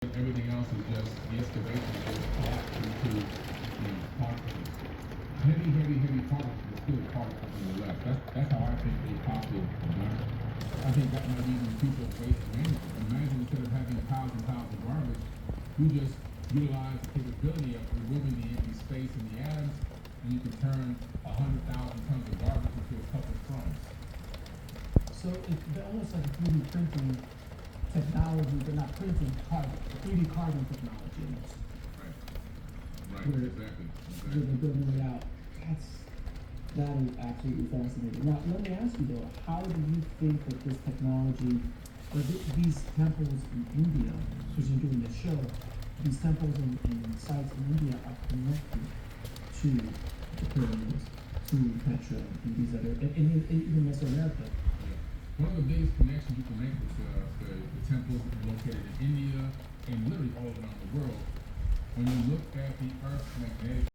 Everything else is just the excavation is just taught into particles. Heavy particles, but still particles nonetheless. That's how I think they possibly done it. I think that might even people waste management. Imagine instead of having piles and piles of garbage, you just utilize the capability of removing the empty space in the atoms, and you can turn 100,000 tons of garbage into a couple of crumbs. So it's almost like a 3D printing technology, but not printing carbon, 3D carbon technology almost. Right, Where exactly. Where they're building it out. That is absolutely fascinating. Now, let me ask you though, how do you think that this technology, or these temples in India, because you're doing this show, these temples and sites in India are connected to the pyramids, to Petra, and these other, and even Mesoamerica. One of the biggest connections you can make with the temples located in India and literally all around the world, when you look at the Earth's magnetic